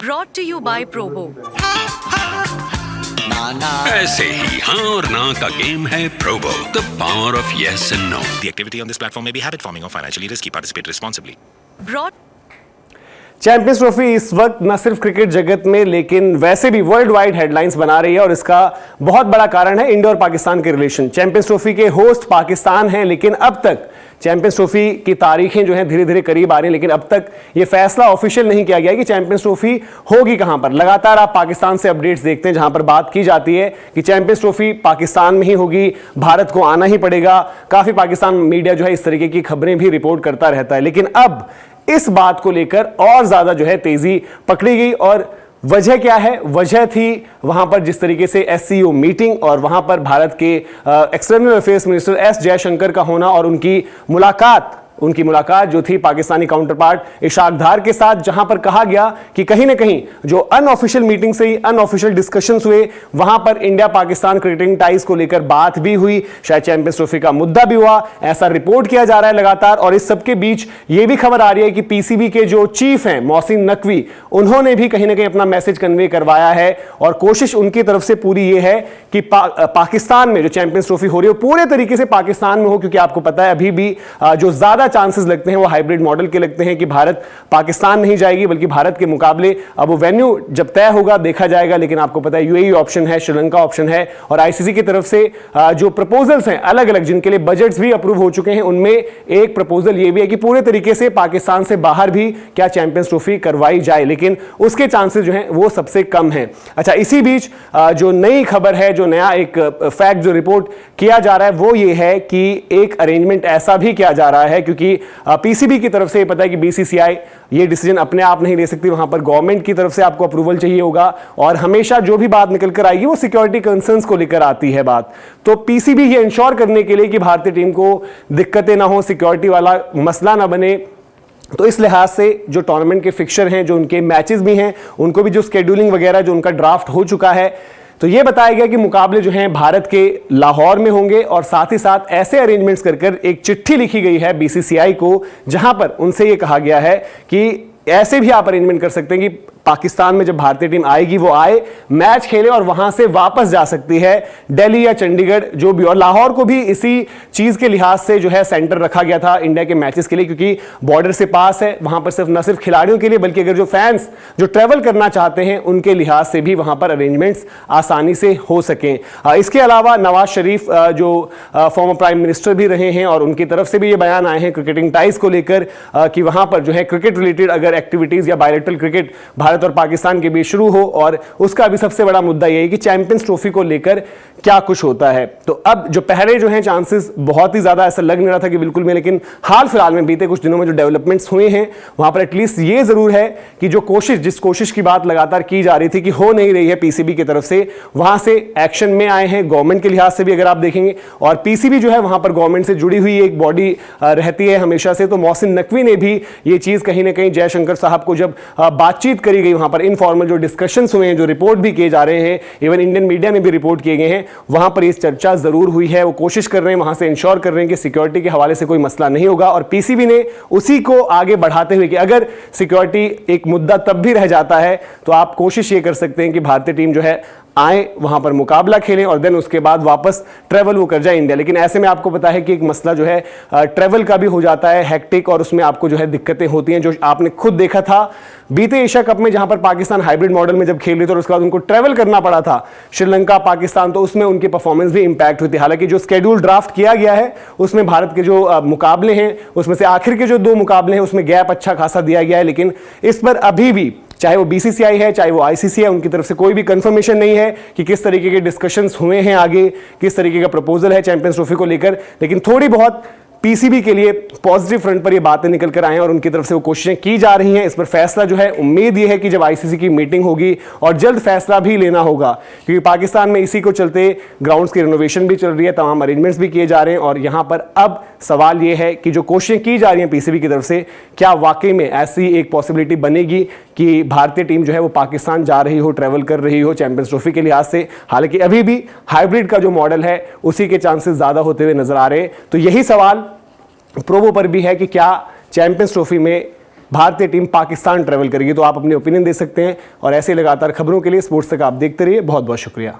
Brought to you by Probo. ऐसे ही हाँ और ना का गेम है Probo, the power of yes and no. The activity on this platform may be habit forming or financially risky. Participate responsibly. Brought champions trophy इस वक्त न सिर्फ क्रिकेट जगत में लेकिन वैसे भी वर्ल्ड वाइड हेडलाइंस बना रही है और इसका बहुत बड़ा कारण है इंडिया और पाकिस्तान के रिलेशन। चैंपियंस ट्रॉफी के होस्ट पाकिस्तान हैं, लेकिन अब तक चैंपियंस ट्रॉफी की तारीखें जो हैं धीरे धीरे करीब आ रही हैं, लेकिन अब तक ये फैसला ऑफिशियल नहीं किया गया कि चैंपियंस ट्रॉफी होगी कहां पर। लगातार आप पाकिस्तान से अपडेट्स देखते हैं जहां पर बात की जाती है कि चैंपियंस ट्रॉफी पाकिस्तान में ही होगी, भारत को आना ही पड़ेगा। काफी पाकिस्तान मीडिया जो है इस तरीके की खबरें भी रिपोर्ट करता रहता है, लेकिन अब इस बात को लेकर और ज्यादा जो है तेजी पकड़ी गई। और वजह क्या है? वजह थी वहां पर जिस तरीके से एससीओ मीटिंग और वहां पर भारत के external affairs minister S Jaishankar का होना और उनकी मुलाकात जो थी पाकिस्तानी काउंटर पार्ट इशाक डार के साथ, जहां पर कहा गया कि कहीं ना कहीं जो अनऑफिशियल मीटिंग से ही अनऑफिशियल डिस्कशंस हुए, वहां पर इंडिया पाकिस्तान क्रिकेटिंग टाइज को लेकर बात भी हुई, शायद चैंपियंस ट्रॉफी का मुद्दा भी हुआ, ऐसा रिपोर्ट किया जा रहा है लगातार। और इस सबके बीच यह भी खबर आ रही है कि पीसीबी के जो चीफ हैं मोहसिन नकवी, उन्होंने भी कहीं ना कहीं अपना मैसेज कन्वे करवाया है और कोशिश उनकी तरफ से पूरी यह है कि पाकिस्तान में जो चैंपियंस ट्रॉफी हो रही है पूरे तरीके से पाकिस्तान में हो, क्योंकि आपको पता है अभी भी जो ज्यादा चांसेस लगते हैं वो हाइब्रिड मॉडल के लगते हैं कि भारत पाकिस्तान नहीं जाएगी, बल्कि भारत के मुकाबले अब वो वेन्यू जब तय होगा देखा जाएगा। लेकिन आपको पता है यूएई ऑप्शन है, श्रीलंका ऑप्शन है और आईसीसी की तरफ से जो प्रपोजल्स हैं अलग अलग जिनके लिए बजट्स भी अप्रूव हो चुके हैं, उनमें एक प्रपोजल ये भी है कि पूरे तरीके से पाकिस्तान से बाहर भी क्या चैंपियंस ट्रॉफी करवाई जाए, लेकिन उसके चांसेस जो हैं वो सबसे कम है। अच्छा, इसी बीच जो नई खबर है, जो नया एक फैक्ट जो रिपोर्ट किया जा रहा है वो ये है कि एक अरेंजमेंट ऐसा भी किया जा रहा है, क्योंकि पीसीबी की तरफ से ये पता है कि बीसीसीआई ये डिसीजन अपने आप नहीं ले सकती, वहां पर गवर्नमेंट की तरफ से आपको अप्रूवल चाहिए होगा और हमेशा जो भी बात निकल कर आएगी वो सिक्योरिटी कंसर्न्स को लेकर आती है बात। तो पीसीबी ये इंश्योर करने के लिए कि भारतीय टीम को दिक्कतें ना हो, सिक्योरिटी वाला मसला ना बने, तो इस लिहाज से जो टूर्नामेंट के फिक्चर हैं, जो उनके मैचेस भी हैं, उनको भी जो स्केड्यूलिंग वगैरह जो उनका ड्राफ्ट हो चुका है, तो यह बताया गया कि मुकाबले जो हैं भारत के लाहौर में होंगे और साथ ही साथ ऐसे अरेंजमेंट्स कर एक चिट्ठी लिखी गई है बीसीसीआई को, जहां पर उनसे यह कहा गया है कि ऐसे भी आप अरेंजमेंट कर सकते हैं कि पाकिस्तान में जब भारतीय टीम आएगी वो आए, मैच खेले और वहां से वापस जा सकती है दिल्ली या चंडीगढ़ जो भी। और लाहौर को भी इसी चीज के लिहाज से जो है सेंटर रखा गया था इंडिया के मैचेस के लिए, क्योंकि बॉर्डर से पास है, वहां पर सिर्फ न सिर्फ खिलाड़ियों के लिए बल्कि अगर जो फैंस जो ट्रेवल करना चाहते हैं उनके लिहाज से भी वहां पर अरेंजमेंट्स आसानी से हो सकें। इसके अलावा नवाज शरीफ जो फॉर्मर प्राइम मिनिस्टर भी रहे हैं और उनकी तरफ से भी ये बयान आए हैं क्रिकेटिंग टाइज को लेकर कि वहां पर जो है क्रिकेट रिलेटेड अगर एक्टिविटीज या बायलैटरल क्रिकेट भारत और पाकिस्तान के बीच शुरू हो, और उसका भी सबसे बड़ा मुद्दा यह है कि चैंपियंस ट्रॉफी को लेकर क्या कुछ होता है। तो अब जो पहले जो हैं चांसेस बहुत ही ज्यादा ऐसा लग नहीं रहा था कि बिल्कुल में, लेकिन हाल फिलहाल में बीते कुछ दिनों में जो डेवलपमेंट्स हुए हैं वहां पर एटलीस्ट ये जरूर है कि जो जिस कोशिश की बात लगातार की जा रही थी कि हो नहीं रही है पीसीबी की तरफ से, वहां से एक्शन में आए हैं गवर्नमेंट के लिहाज से भी अगर आप देखेंगे। और पीसीबी जो है वहां पर गवर्नमेंट से जुड़ी हुई एक बॉडी रहती है हमेशा से, तो मोहसिन नकवी ने भी ये चीज कहीं ना कहीं जयशंकर साहब को जब बातचीत करी गई, वहां पर इनफॉर्मल जो डिस्कशंस हुए हैं, जो रिपोर्ट भी किए जा रहे हैं, इवन इंडियन मीडिया में भी रिपोर्ट किए गए हैं, वहां पर ये चर्चा जरूर हुई है। वो कोशिश कर रहे हैं, वहां से इंश्योर कर रहे हैं कि सिक्योरिटी के हवाले से कोई मसला नहीं होगा। और पीसीबी ने उसी को आगे बढ़ाते हुए कि अगर सिक्योरिटी एक मुद्दा तब भी रह जाता है तो आप कोशिश ये कर सकते हैं कि भारतीय टीम जो है आए, वहां पर मुकाबला खेलें और देन उसके बाद वापस ट्रेवल वो कर जाए इंडिया। लेकिन ऐसे में आपको पता है कि एक मसला जो है ट्रेवल का भी हो जाता है हेक्टिक, और उसमें आपको जो है दिक्कतें होती हैं, जो आपने खुद देखा था बीते एशिया कप में जहां पर पाकिस्तान हाइब्रिड मॉडल में जब खेल रही थी और उसके बाद उनको ट्रेवल करना पड़ा था श्रीलंका पाकिस्तान, तो उसमें उनकी परफॉर्मेंस भी इंपैक्ट हुई थी। हालांकि जो स्केड्यूल ड्राफ्ट किया गया है उसमें भारत के जो मुकाबले हैं उसमें से आखिर के जो 2 मुकाबले हैं उसमें गैप अच्छा खासा दिया गया है, लेकिन इस पर अभी भी चाहे वो बीसीसीआई है चाहे वो आईसीसी है, उनकी तरफ से कोई भी कंफर्मेशन नहीं है कि किस तरीके के डिस्कशंस हुए हैं आगे, किस तरीके का प्रपोजल है चैंपियंस ट्रॉफी को लेकर। लेकिन थोड़ी बहुत पीसीबी के लिए पॉजिटिव फ्रंट पर ये बातें निकल कर आए हैं और उनकी तरफ से वो कोशिशें की जा रही हैं। इस पर फैसला जो है, उम्मीद ये है कि जब आईसीसी की मीटिंग होगी और जल्द फैसला भी लेना होगा, क्योंकि पाकिस्तान में इसी को चलते ग्राउंड्स की रिनोवेशन भी चल रही है, तमाम अरेंजमेंट्स भी किए जा रहे हैं। और यहां पर अब सवाल यह है कि जो कोशिशें की जा रही हैं पीसीबी की तरफ से, क्या वाकई में ऐसी एक पॉसिबिलिटी बनेगी कि भारतीय टीम जो है वो पाकिस्तान जा रही हो, ट्रेवल कर रही हो चैंपियंस ट्रॉफी के लिहाज से। हालांकि अभी भी हाइब्रिड का जो मॉडल है उसी के चांसेस ज्यादा होते हुए नजर आ रहे हैं। तो यही सवाल प्रोबो पर भी है कि क्या चैंपियंस ट्रॉफी में भारतीय टीम पाकिस्तान ट्रेवल करेगी। तो आप अपनी ओपिनियन दे सकते हैं और ऐसे लगातार खबरों के लिए स्पोर्ट्स तक आप देखते रहिए। बहुत बहुत शुक्रिया।